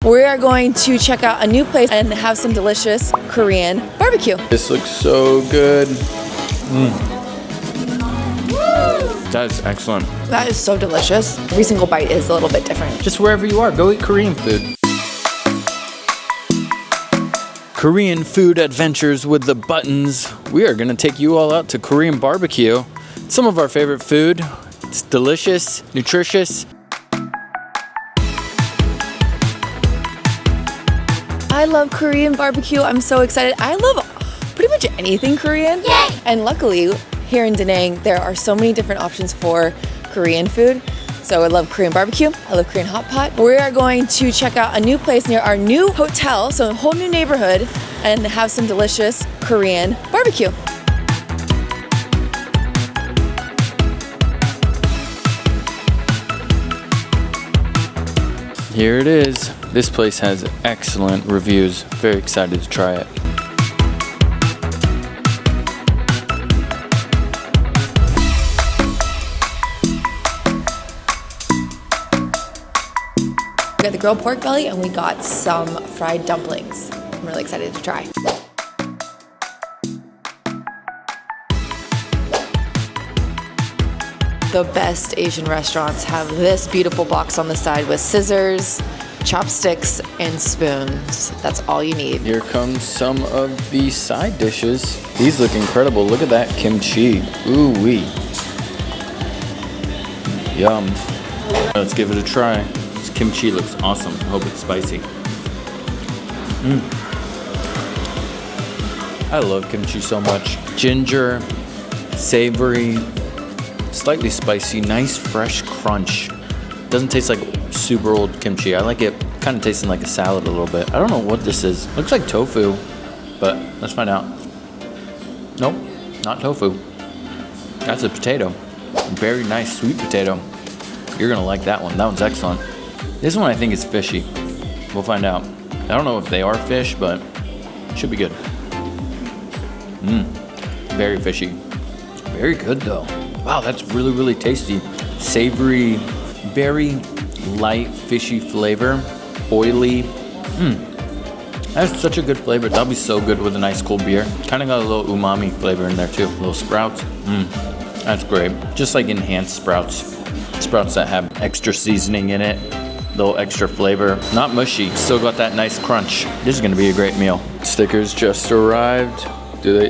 We are going to check out a new place and have some delicious Korean barbecue. This looks so good. That is excellent. That is so delicious. Every single bite is a little bit different. Just wherever you are, go eat Korean food. Korean food adventures with the buttons. We are gonna take you all out to Korean barbecue. Some of our favorite food. It's delicious, nutritious. I love Korean barbecue. I'm so excited. I love pretty much anything Korean. Yay! And luckily, here in Da Nang, there are so many different options for Korean food. So I love Korean barbecue. I love Korean hot pot. We are going to check out a new place near our new hotel, so a whole new neighborhood, and have some delicious Korean barbecue. Here it is. This place has excellent reviews. Very excited to try it. We got the grilled pork belly and we got some fried dumplings. I'm really excited to try. The best Asian restaurants have this beautiful box on the side with scissors, chopsticks, and spoons. That's all you need. Here comes some of the side dishes. These look incredible. Look at that kimchi. Ooh wee. Yum. Let's give it a try. This kimchi looks awesome. I hope it's spicy. I love kimchi so much. Ginger, savory, slightly spicy, nice fresh crunch. Doesn't taste like super old kimchi. I like it kind of tasting like a salad a little bit. I don't know what this is. Looks like tofu, but let's find out. Nope, not tofu. That's a potato. Very nice sweet potato. You're gonna like that one. That one's excellent. This one I think is fishy. We'll find out. I don't know if they are fish, but it should be good. Very fishy. Very good though. Wow, that's really, really tasty. Savory, very light fishy flavor. Oily. That's such a good flavor. That'll be so good with a nice cold beer. Kind of got a little umami flavor in there too. Little sprouts. That's great. Just like enhanced sprouts. Sprouts that have extra seasoning in it. Little extra flavor. Not mushy. Still got that nice crunch. This is gonna be a great meal. Stickers just arrived. Do they?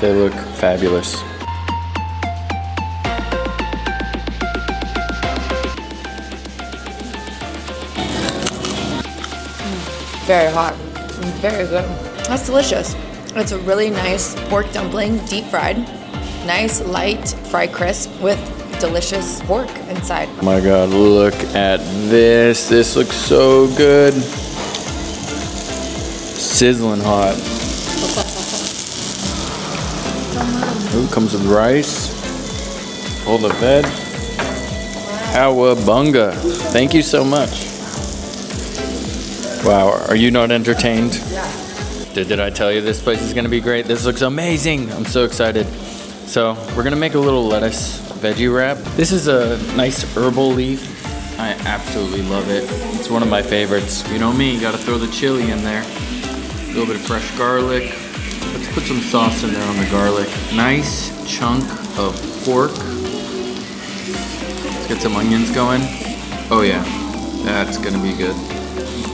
They look fabulous. Very hot, very good. That's delicious. It's a really nice pork dumpling, deep fried. Nice, light, fry crisp with delicious pork inside. Oh my God, look at this. This looks so good. Sizzling hot. Ooh, comes with rice. Hold the bed. Cowabunga. Thank you so much. Wow, are you not entertained? Yeah. Did I tell you this place is gonna be great? This looks amazing. I'm so excited. So we're gonna make a little lettuce veggie wrap. This is a nice herbal leaf. I absolutely love it. It's one of my favorites. You know me, gotta throw the chili in there. A little bit of fresh garlic. Let's put some sauce in there on the garlic. Nice chunk of pork. Let's get some onions going. Oh yeah, that's gonna be good.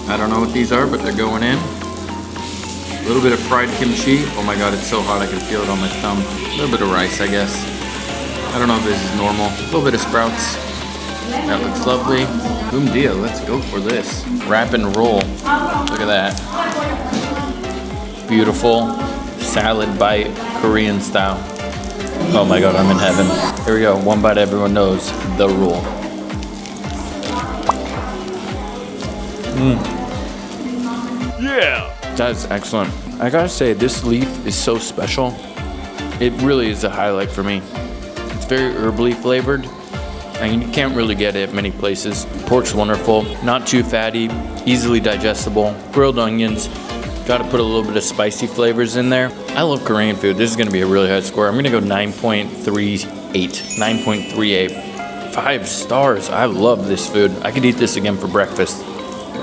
I don't know what these are, but they're going in. A little bit of fried kimchi. Oh my God, it's so hot I can feel it on my thumb. A little bit of rice, I guess. I don't know if this is normal. A little bit of sprouts. That looks lovely. Boom dia, let's go for this. Wrap and roll. Look at that. Beautiful salad bite, Korean style. Oh my God, I'm in heaven. Here we go, one bite everyone knows, the rule. Yeah! That's excellent. I gotta say, this leaf is so special. It really is a highlight for me. It's very herbally flavored, and you can't really get it at many places. Pork's wonderful, not too fatty, easily digestible. Grilled onions, gotta put a little bit of spicy flavors in there. I love Korean food. This is gonna be a really high score. I'm gonna go 9.38. 9.38. 5 stars. I love this food. I could eat this again for breakfast.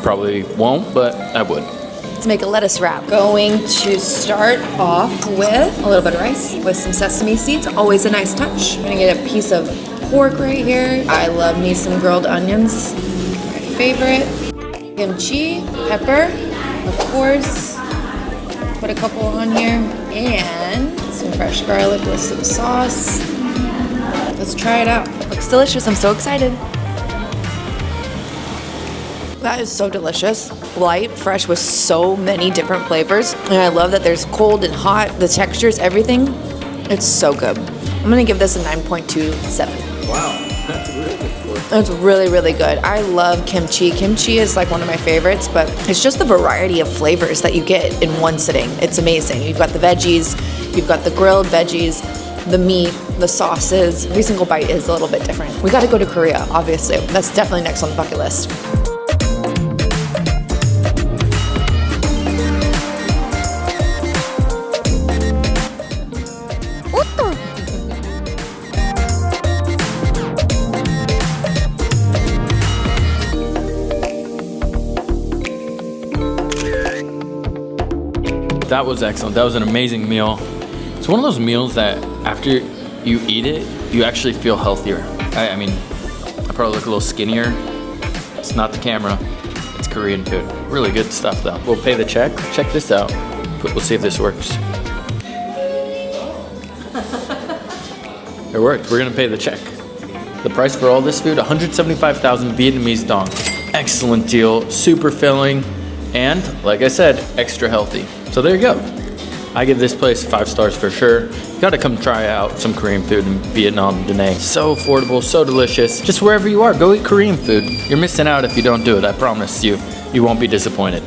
Probably won't, but I would. Let's make a lettuce wrap. Going to start off with a little bit of rice with some sesame seeds. Always a nice touch. I'm gonna get a piece of pork right here. I love me some grilled onions. My favorite. Kimchi, pepper, of course. Put a couple on here. And some fresh garlic with some sauce. Let's try it out. Looks delicious. I'm so excited. That is so delicious. Light, fresh with so many different flavors. And I love that there's cold and hot, the textures, everything. It's so good. I'm gonna give this a 9.27. Wow, that's really good. It's really, really good. I love kimchi. Kimchi is like one of my favorites, but it's just the variety of flavors that you get in one sitting. It's amazing. You've got the veggies, you've got the grilled veggies, the meat, the sauces. Every single bite is a little bit different. We gotta go to Korea, obviously. That's definitely next on the bucket list. That was excellent. That was an amazing meal. It's one of those meals that after you eat it, you actually feel healthier. I mean, I probably look a little skinnier. It's not the camera, it's Korean food. Really good stuff though. We'll pay the check. Check this out. We'll see if this works. It worked. We're gonna pay the check. The price for all this food, 175,000 Vietnamese dong. Excellent deal, super filling, and like I said, extra healthy. So there you go. I give this place 5 stars for sure. You gotta come try out some Korean food in Vietnam, Da Nang. So affordable, so delicious. Just wherever you are, go eat Korean food. You're missing out if you don't do it, I promise you. You won't be disappointed.